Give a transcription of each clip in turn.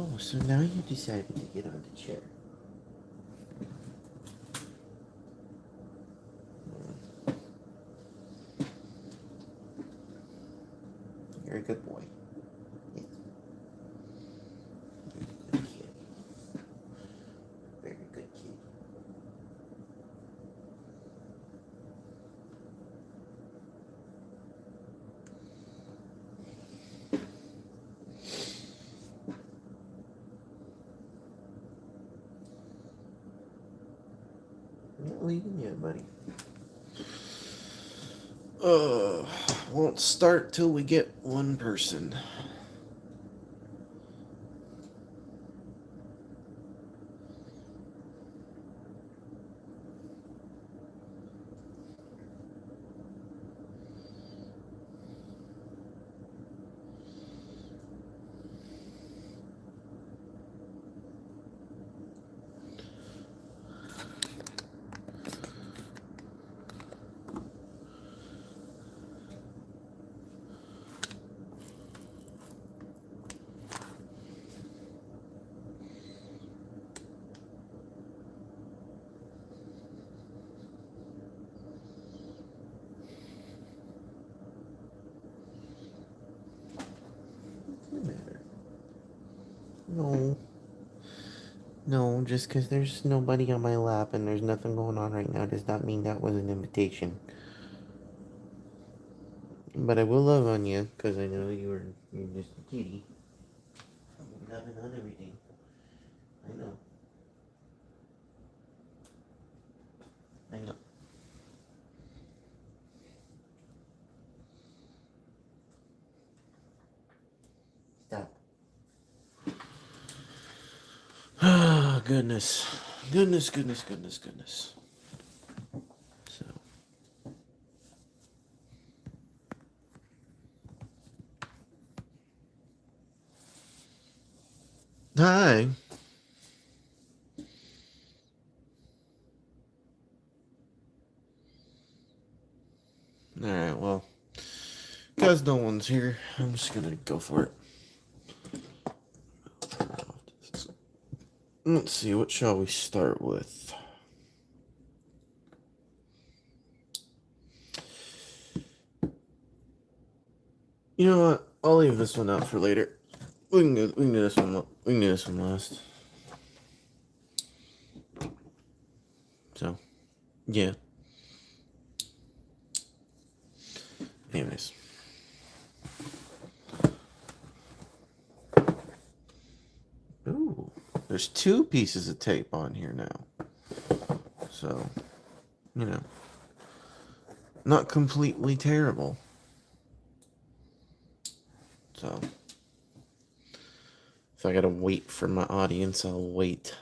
Oh, so now you decided to get on the chair. You're a good boy. Yes. Good kid. Very good kid. I'm not leaving yet, buddy. Won't start till we get one person. No. No, just because there's nobody on my lap and there's nothing going on right now does not mean that was an invitation. But I will love on you, because I know you're just a kitty. I'm loving on everything. I know. I know. Stop. Ah, goodness. Goodness. So. Hi. Alright, well. Because no one's here, I'm just gonna go for it. Let's see, what shall we start with? You know what? I'll leave this one out for later. We can do this one. We can do this one last. So, yeah. Anyways. Ooh, there's 2 pieces of tape on here now. So, you know, not completely terrible. So, if I gotta wait for my audience, I'll wait.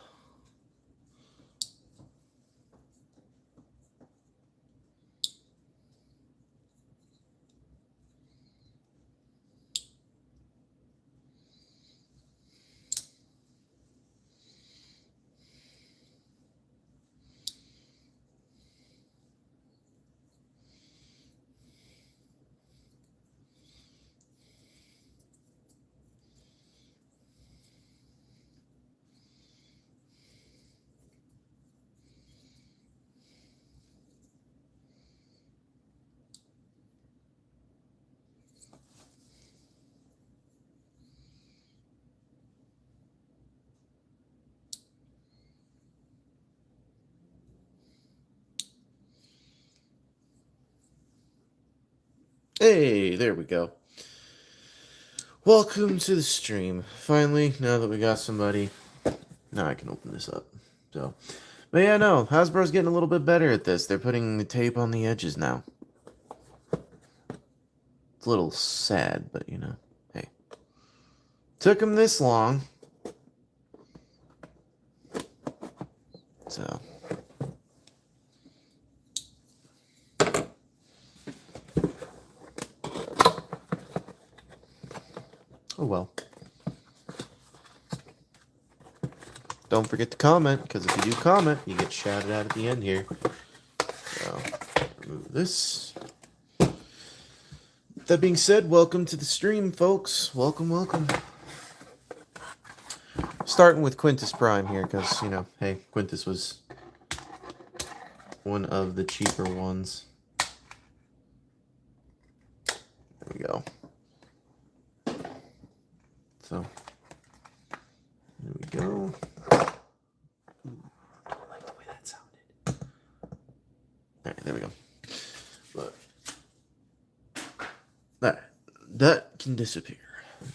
Hey, there we go. Welcome to the stream. Finally, now that we got somebody, now I can open this up. So, but yeah, no, Hasbro's getting a little bit better at this. They're putting the tape on the edges now. It's a little sad, but you know, hey. Took them this long. So. Oh well. Don't forget to comment, because if you do comment, you get shouted out at the end here. So, remove this. That being said, welcome to the stream, folks. Welcome. starting with Quintus Prime here because, you know, hey, Quintus was one of the cheaper ones. There we go. So, there we go. Ooh, I don't like the way that sounded. Alright, there we go. But that can disappear.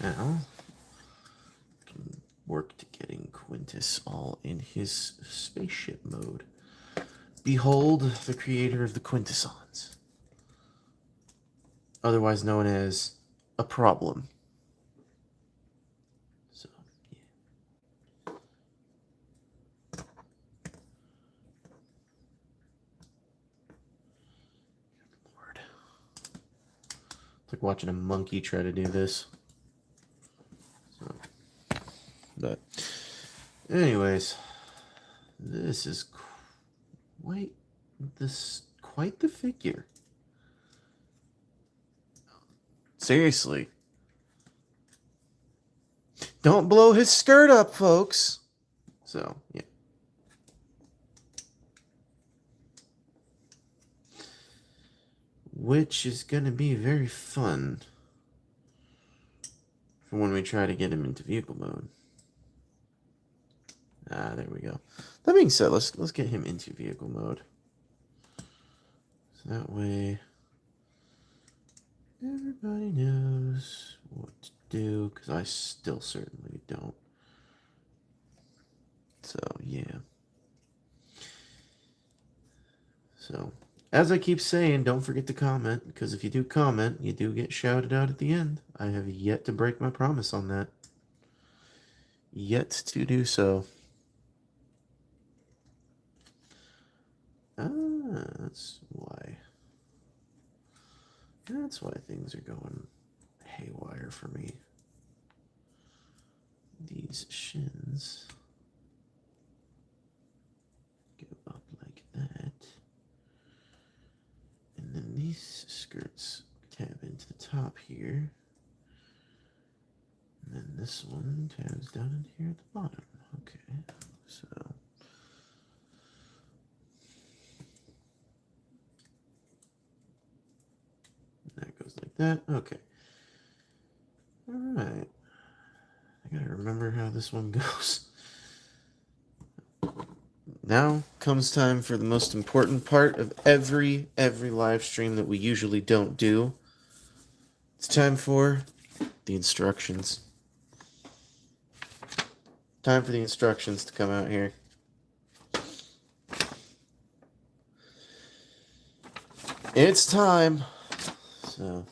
Now, can work to getting Quintus all in his spaceship mode. Behold the creator of the Quintessons, otherwise known as a problem. So, yeah. Lord. It's like watching a monkey try to do this. So, but, anyways, this is quite the figure. Seriously. Don't blow his skirt up, folks. So, yeah. Which is going to be very fun for when we try to get him into vehicle mode. Ah, there we go. That being said, let's get him into vehicle mode. So that way everybody knows what to do, because I still certainly don't. So, yeah. So, as I keep saying, don't forget to comment, because if you do comment, you do get shouted out at the end. I have yet to break my promise on that. Yet to do so. Ah, that's why. That's why things are going haywire for me. These shins go up like that. And then these skirts tab into the top here. And then this one tabs down in here at the bottom. Okay, so... that goes like that. Okay. Alright. I gotta remember how this one goes. Now comes time for the most important part of every live stream that we usually don't do. It's time for the instructions. Time for the instructions to come out here. It's time. So...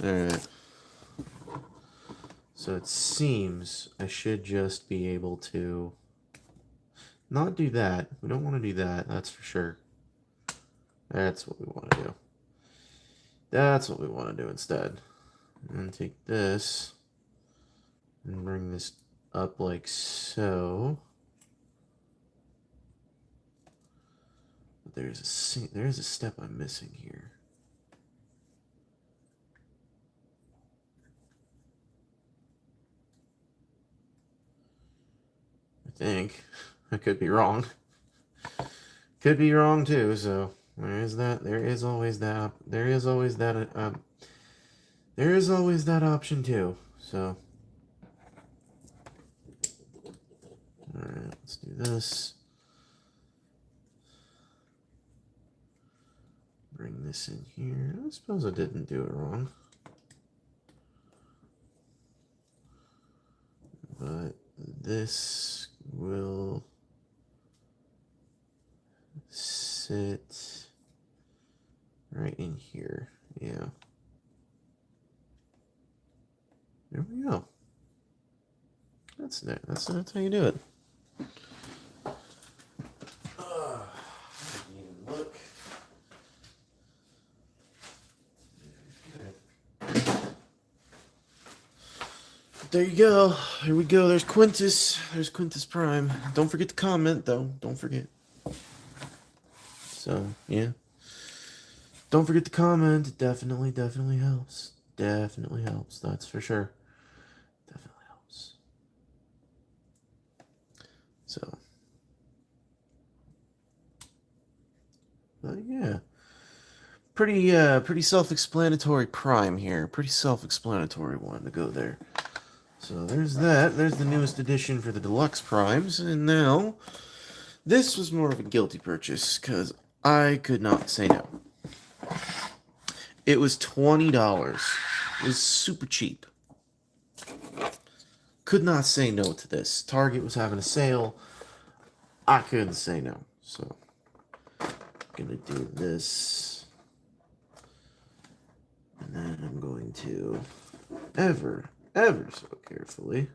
Alright. So it seems I should just be able to not do that. We don't want to do that, that's for sure. That's what we want to do. That's what we want to do instead. And take this and bring this up like so. But there is a step I'm missing here. I think. I could be wrong. Could be wrong too, so there is that. There is always that. There is always that. There is always that option too. So, all right, let's do this. Bring this in here. I suppose I didn't do it wrong, but this will sit right in here. Yeah. There we go. That's it. That's how you do it. Look. there you go. Here we go. There's Quintus. There's Quintus Prime. Don't forget to comment, though. Don't forget. So, yeah. Don't forget to comment. It definitely helps. Definitely helps. That's for sure. Definitely helps. So. But, yeah. Pretty self-explanatory Prime here. Pretty self-explanatory one to go there. So there's that. There's the newest edition for the Deluxe Primes. And now, this was more of a guilty purchase, because I could not say no. It was $20. It was super cheap. Could not say no to this. Target was having a sale. I couldn't say no. So, I'm gonna do this. And then I'm going to ever so carefully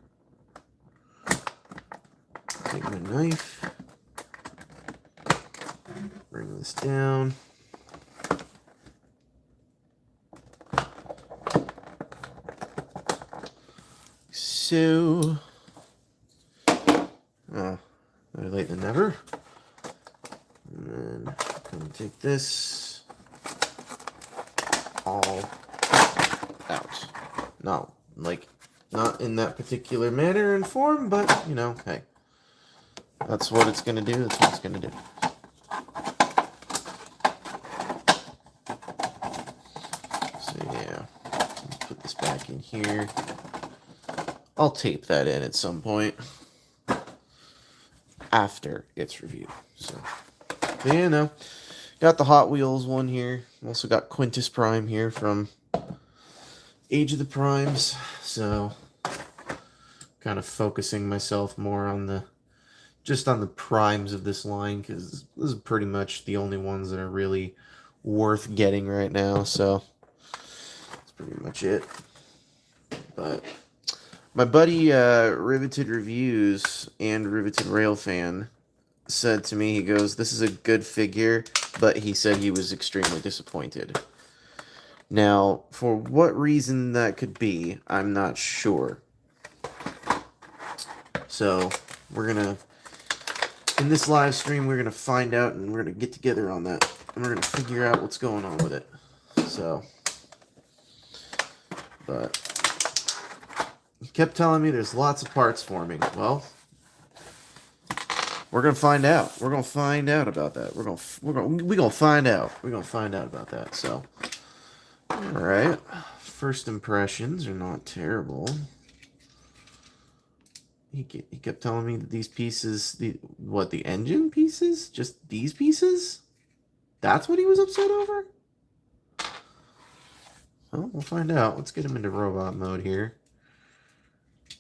take my knife, bring this down. So, better late than never. And then I'm going to take this all out. No, not in that particular manner and form, but, you know, hey. That's what it's going to do. That's what it's going to do. So, yeah. Put this back in here. I'll tape that in at some point after its review. So, but yeah, no. Got the Hot Wheels one here. Also got Quintus Prime here from Age of the Primes. So, kind of focusing myself more on the primes of this line, because this is pretty much the only ones that are really worth getting right now. So, that's pretty much it. But my buddy Riveted Reviews and Riveted Railfan said to me, he goes, "This is a good figure," but he said he was extremely disappointed. Now, for what reason that could be, I'm not sure. So, in this live stream, we're gonna find out, and we're gonna get together on that, and we're gonna figure out what's going on with it. So, but he kept telling me there's lots of parts forming. Well, we're gonna find out. We're gonna find out about that. We're gonna find out. We're gonna find out about that. So, all right. First impressions are not terrible. He kept telling me that these pieces, the engine pieces, just these pieces. That's what he was upset over. Well, we'll find out. Let's get him into robot mode here.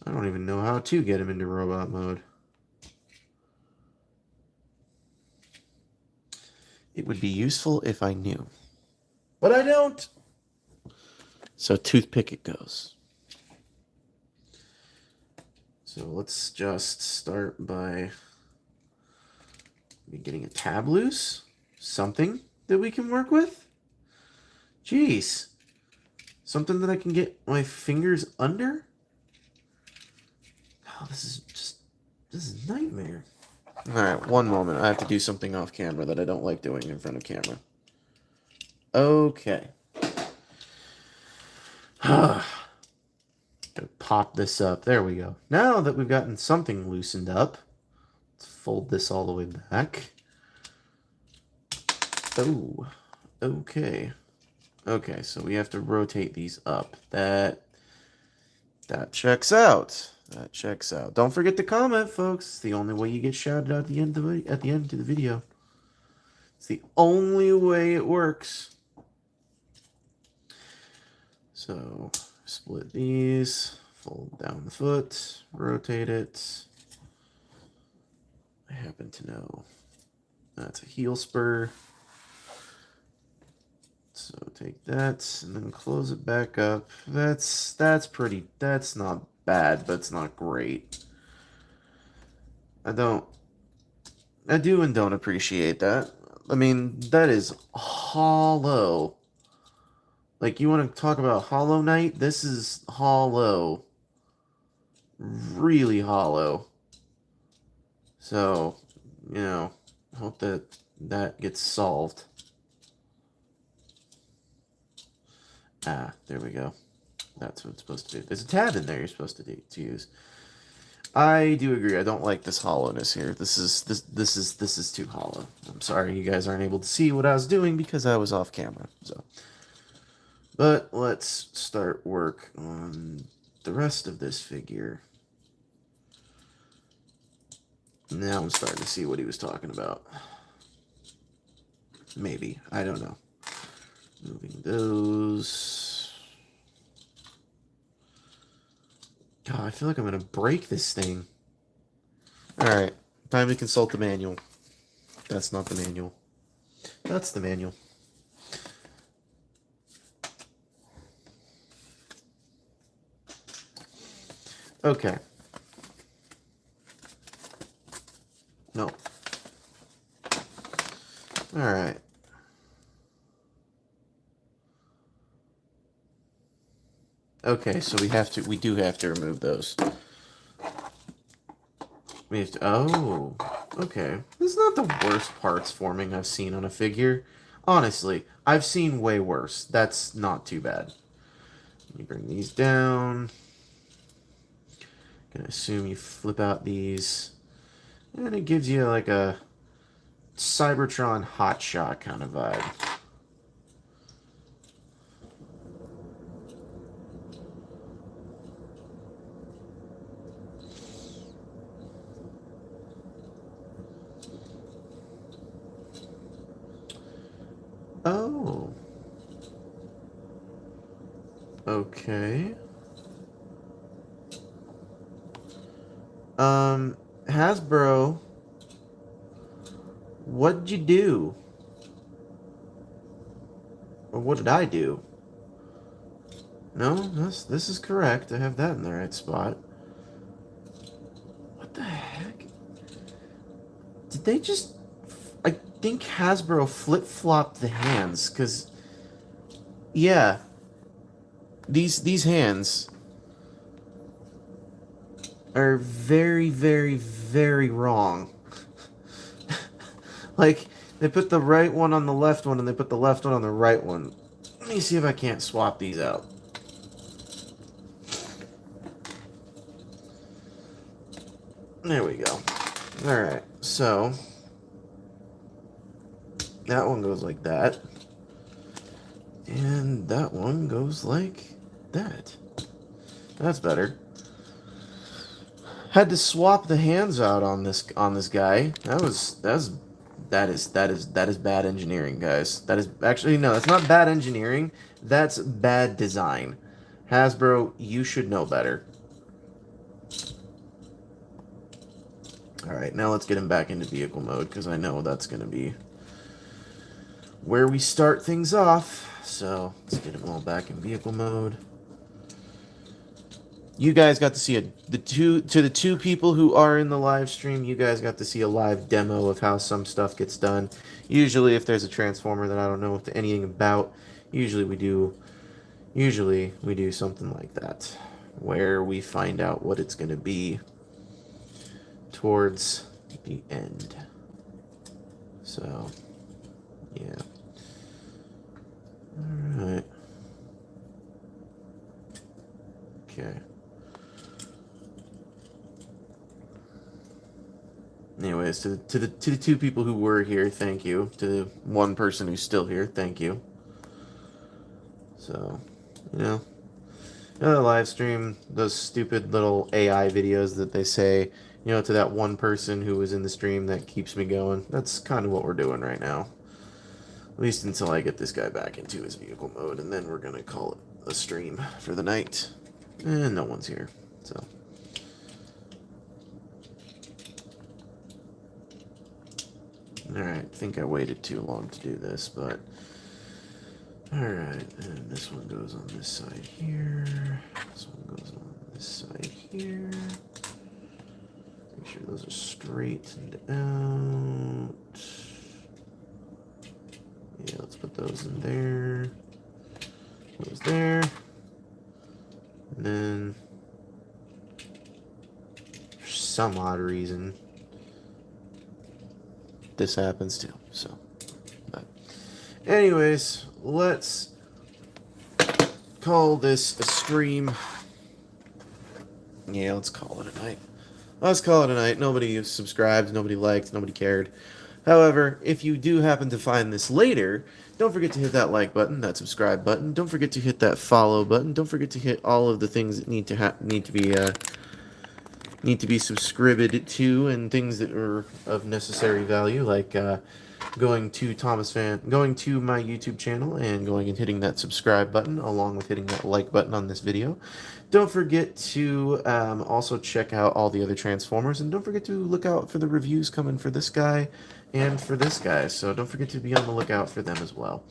I don't even know how to get him into robot mode. It would be useful if I knew. But I don't. So toothpick it goes. So let's just start by getting a tab loose. Something that we can work with. Jeez. Something that I can get my fingers under. Oh, this is nightmare. Alright, one moment. I have to do something off camera that I don't like doing in front of camera. Okay. Gotta pop this up. There we go. Now that we've gotten something loosened up, let's fold this all the way back. Oh, okay. Okay, so we have to rotate these up. That checks out. That checks out. Don't forget to comment, folks. It's the only way you get shouted out at the end of the video. It's the only way it works. So, split these, fold down the foot, rotate it. I happen to know that's a heel spur. So take that and then close it back up. That's not bad, but it's not great. I do and don't appreciate that. I mean, that is hollow. Like, you want to talk about Hollow Knight? This is hollow. really hollow. So, you know, hope that that gets solved. Ah, there we go. That's what it's supposed to do. There's a tab in there you're supposed to use. I do agree. I don't like this hollowness here. This is too hollow. I'm sorry you guys aren't able to see what I was doing because I was off camera. So, but let's start work on the rest of this figure. Now I'm starting to see what he was talking about. Maybe. I don't know. Moving those. God, I feel like I'm going to break this thing. Alright. Time to consult the manual. That's not the manual. That's the manual. Okay. No. Alright. Okay, so we do have to remove those. We have to, oh, okay. This is not the worst parts forming I've seen on a figure. Honestly, I've seen way worse. That's not too bad. Let me bring these down. Gonna assume you flip out these. And it gives you like a Cybertron hotshot kind of vibe. Oh. Okay. Hasbro, what'd you do? Or what did I do? No, this is correct. I have that in the right spot. What the heck? Did they just... I think Hasbro flip-flopped the hands, because... Yeah. These hands are very, very, very wrong. Like, they put the right one on the left one, and they put the left one on the right one. Let me see if I can't swap these out. There we go. Alright, so... that one goes like that. And that one goes like that. That's better. Had to swap the hands out on this guy. That is bad engineering, guys. That is actually, no, that's not bad engineering. That's bad design. Hasbro, you should know better. Alright, now let's get him back into vehicle mode, because I know that's going to be where we start things off. So, let's get him all back in vehicle mode. You guys got to see the two people who are in the live stream, you guys got to see a live demo of how some stuff gets done. Usually, if there's a transformer that I don't know anything about, usually we do something like that, where we find out what it's going to be towards the end. So, yeah. Alright. Okay. Anyways, to the two people who were here, thank you. To the one person who's still here, thank you. So, the live stream, those stupid little AI videos that they say, to that one person who was in the stream that keeps me going. That's kind of what we're doing right now. At least until I get this guy back into his vehicle mode, and then we're gonna call it a stream for the night. And no one's here, so. Alright, I think I waited too long to do this, but... Alright, and this one goes on this side here. This one goes on this side here. Make sure those are straightened out. Yeah, let's put those in there. Those there. And then some odd reason, this happens too. So, but anyways, let's call this a stream. Yeah, let's call it a night. Let's call it a night. Nobody subscribed, nobody liked, nobody cared. However, if you do happen to find this later, don't forget to hit that like button, that subscribe button. Don't forget to hit that follow button. Don't forget to hit all of the things that need to be subscribed to, and things that are of necessary value, like going to my YouTube channel and going and hitting that subscribe button, along with hitting that like button on this video. Don't forget to also check out all the other Transformers, and don't forget to look out for the reviews coming for this guy and for this guy, so don't forget to be on the lookout for them as well.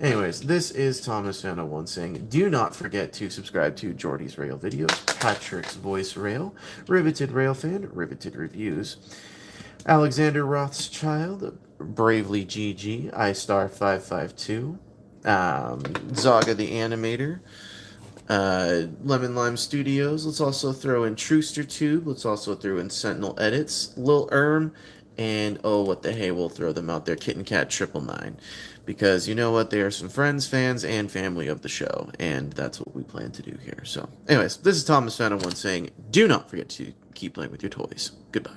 Anyways, this is Thomas Fan01 saying, do not forget to subscribe to Jordy's Rail videos, Patrick's Voice Rail, Riveted Rail Fan, Riveted Reviews, Alexander Rothschild, Bravely GG, iStar552, Zaga the Animator, Lemon Lime Studios. Let's also throw in Trooster Tube. Let's also throw in Sentinel Edits, Lil Erm, and oh, what the hey, we'll throw them out there, Kitten Cat 999. Because you know what, they are some friends, fans, and family of the show, and that's what we plan to do here. So, anyways, this is Thomas Fan01 saying, do not forget to keep playing with your toys. Goodbye.